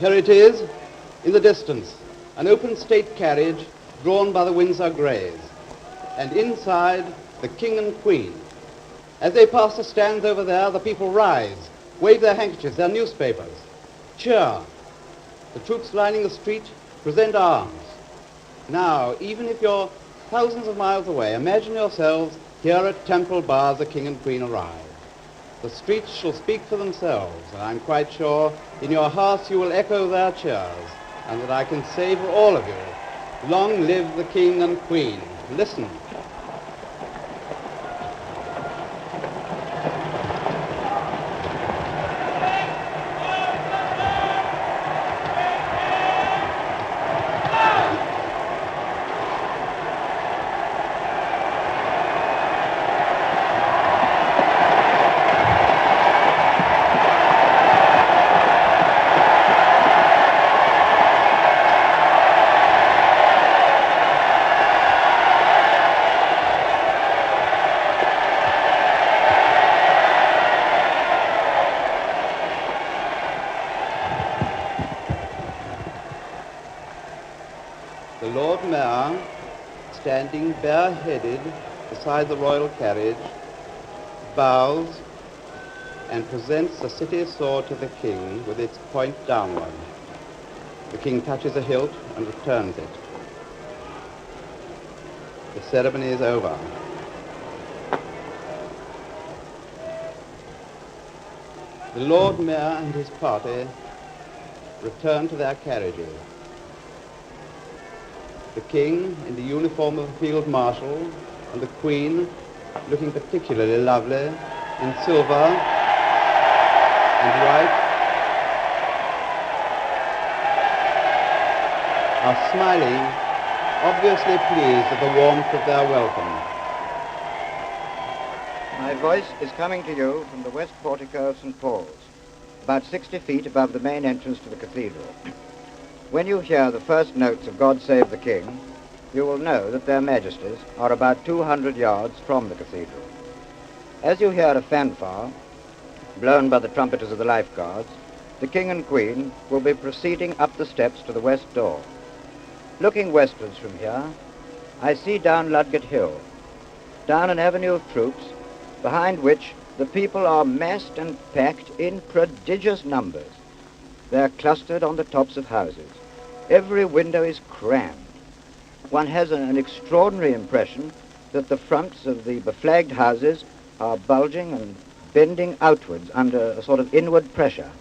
Here it is, in the distance, an open state carriage drawn by the Windsor Greys, and inside the King and Queen. As they pass the stands over there, the people rise, wave their handkerchiefs, their newspapers, cheer. The troops lining the street present arms. Now, even if you're thousands of miles away, imagine yourselves here at Temple Bar as the King and Queen arrive. The streets shall speak for themselves, and I'm quite sure in your hearts you will echo their cheers, and that I can say for all of you, long live the King and Queen. Listen. The Lord Mayor, standing bareheaded beside the royal carriage, bows and presents the city sword to the king with its point downward. The king touches a hilt and returns it. The ceremony is over. The Lord Mayor and his party return to their carriages. The king in the uniform of a field marshal, and the queen, looking particularly lovely, in silver and white, are smiling, obviously pleased at the warmth of their welcome. My voice is coming to you from the west portico of St. Paul's, about 60 feet above the main entrance to the cathedral. When you hear the first notes of God Save the King, you will know that their majesties are about 200 yards from the cathedral. As you hear a fanfare, blown by the trumpeters of the Life Guards, the King and Queen will be proceeding up the steps to the west door. Looking westwards from here, I see down Ludgate Hill, down an avenue of troops, behind which the people are massed and packed in prodigious numbers. They're clustered on the tops of houses. Every window is crammed. One has an extraordinary impression that the fronts of the beflagged houses are bulging and bending outwards under a sort of inward pressure,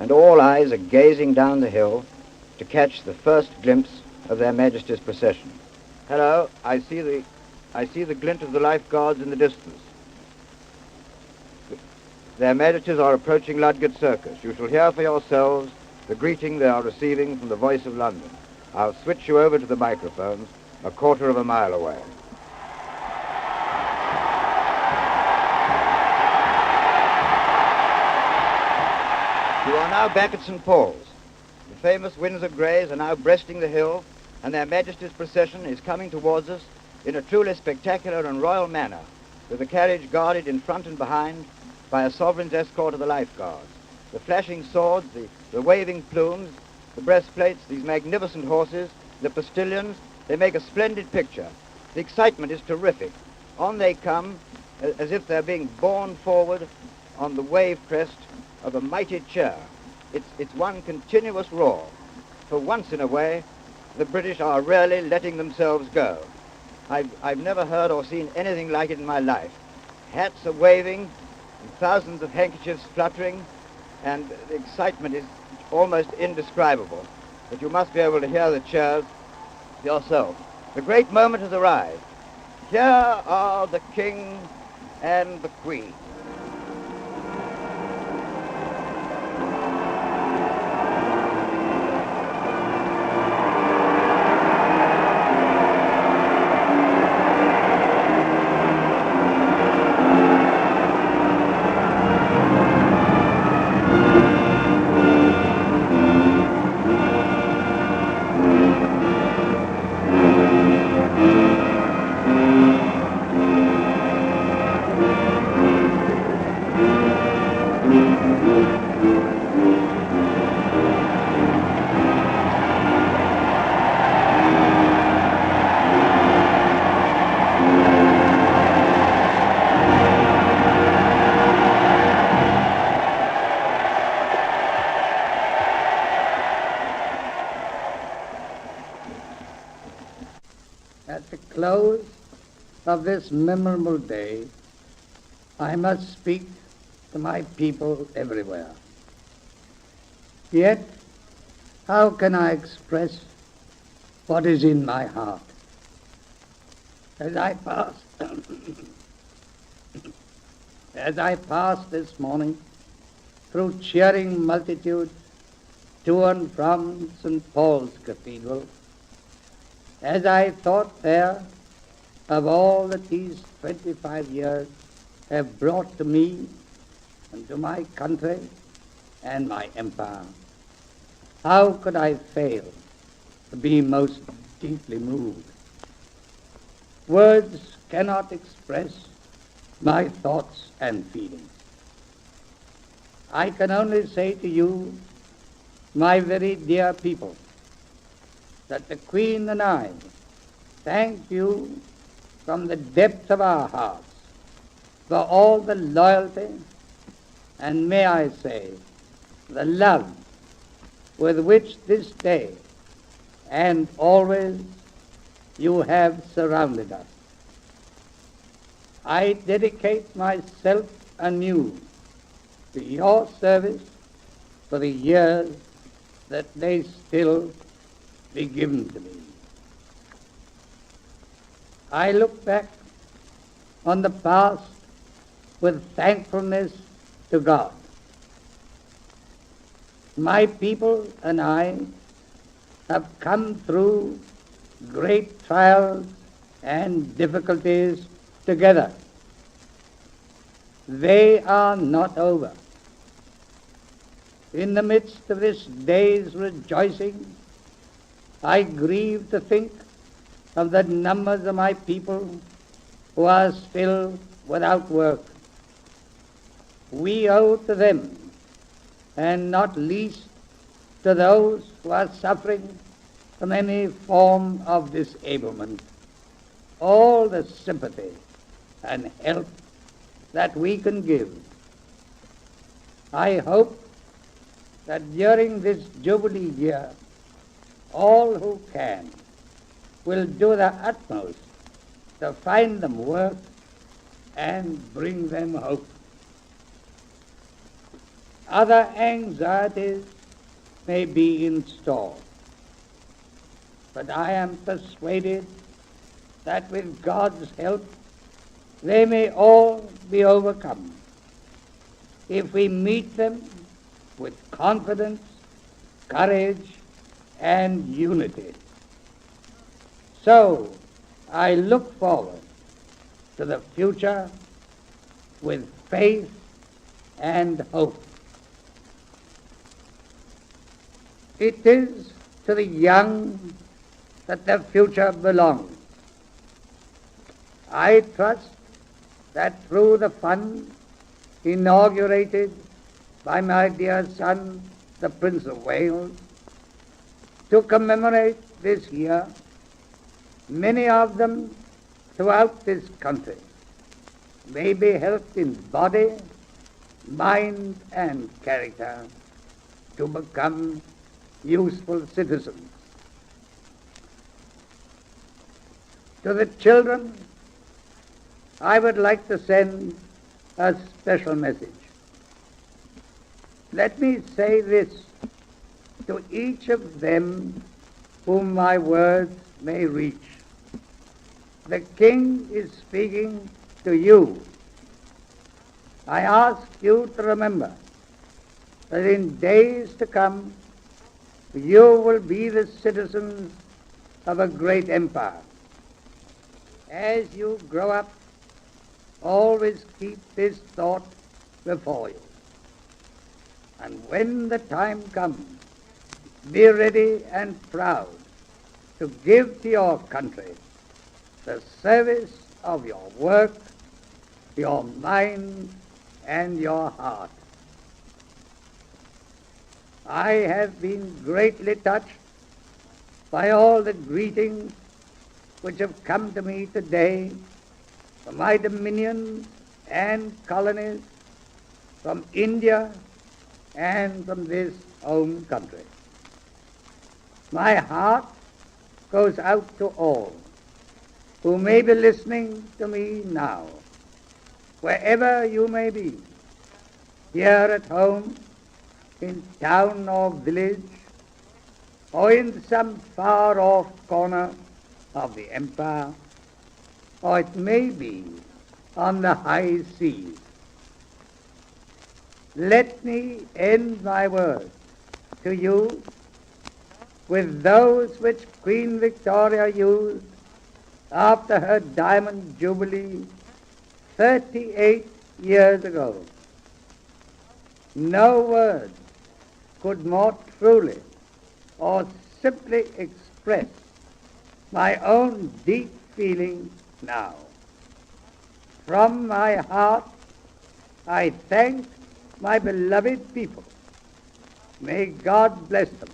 and all eyes are gazing down the hill to catch the first glimpse of their Majesties' procession. Hello, I see the glint of the Life Guards in the distance. Their Majesties are approaching Ludgate Circus. You shall hear for yourselves the greeting they are receiving from the Voice of London. I'll switch you over to the microphones a quarter of a mile away. You are now back at St. Paul's. The famous Windsor Greys are now breasting the hill, and their Majesties' procession is coming towards us in a truly spectacular and royal manner, with the carriage guarded in front and behind by a sovereign's escort of the Life Guards. The flashing swords, the waving plumes, the breastplates, these magnificent horses, the postilions, they make a splendid picture. The excitement is terrific. On they come as if they're being borne forward on the wave crest of a mighty cheer. It's one continuous roar. For once in a way, the British are really letting themselves go. I've never heard or seen anything like it in my life. Hats are waving, and thousands of handkerchiefs fluttering, and the excitement is almost indescribable. But you must be able to hear the cheers yourself. The great moment has arrived. Here are the King and the Queen. At the close of this memorable day, I must speak to my people everywhere. Yet, how can I express what is in my heart? As I pass, as I passed this morning through cheering multitudes to and from St. Paul's Cathedral, as I thought there of all that these 25 years have brought to me and to my country and my empire, how could I fail to be most deeply moved? Words cannot express my thoughts and feelings. I can only say to you, my very dear people, that the Queen and I thank you from the depth of our hearts for all the loyalty and, may I say, the love with which this day and always you have surrounded us. I dedicate myself anew to your service for the years that may still be given to me. I look back on the past with thankfulness to God. My people and I have come through great trials and difficulties together. They are not over. In the midst of this day's rejoicing, I grieve to think of the numbers of my people who are still without work. We owe to them, and not least to those who are suffering from any form of disablement, all the sympathy and help that we can give. I hope that during this Jubilee year, all who can will do their utmost to find them work and bring them hope. Other anxieties may be in store, but I am persuaded that with God's help they may all be overcome if we meet them with confidence, courage, and unity. So I look forward to the future with faith and hope. It is to the young that the future belongs. I trust that through the fund inaugurated by my dear son, the Prince of Wales, to commemorate this year, many of them throughout this country may be helped in body, mind, and character to become useful citizens. To the children, I would like to send a special message. Let me say this to each of them whom my words may reach. The King is speaking to you. I ask you to remember that in days to come, you will be the citizens of a great empire. As you grow up, always keep this thought before you. And when the time comes, be ready and proud to give to your country the service of your work, your mind, and your heart. I have been greatly touched by all the greetings which have come to me today from my dominions and colonies, from India and from this home country. My heart goes out to all, who may be listening to me now, wherever you may be, here at home, in town or village, or in some far-off corner of the empire, or it may be on the high seas. Let me end my words to you with those which Queen Victoria used after her Diamond Jubilee 38 years ago. No words could more truly or simply express my own deep feeling now. From my heart, I thank my beloved people. May God bless them.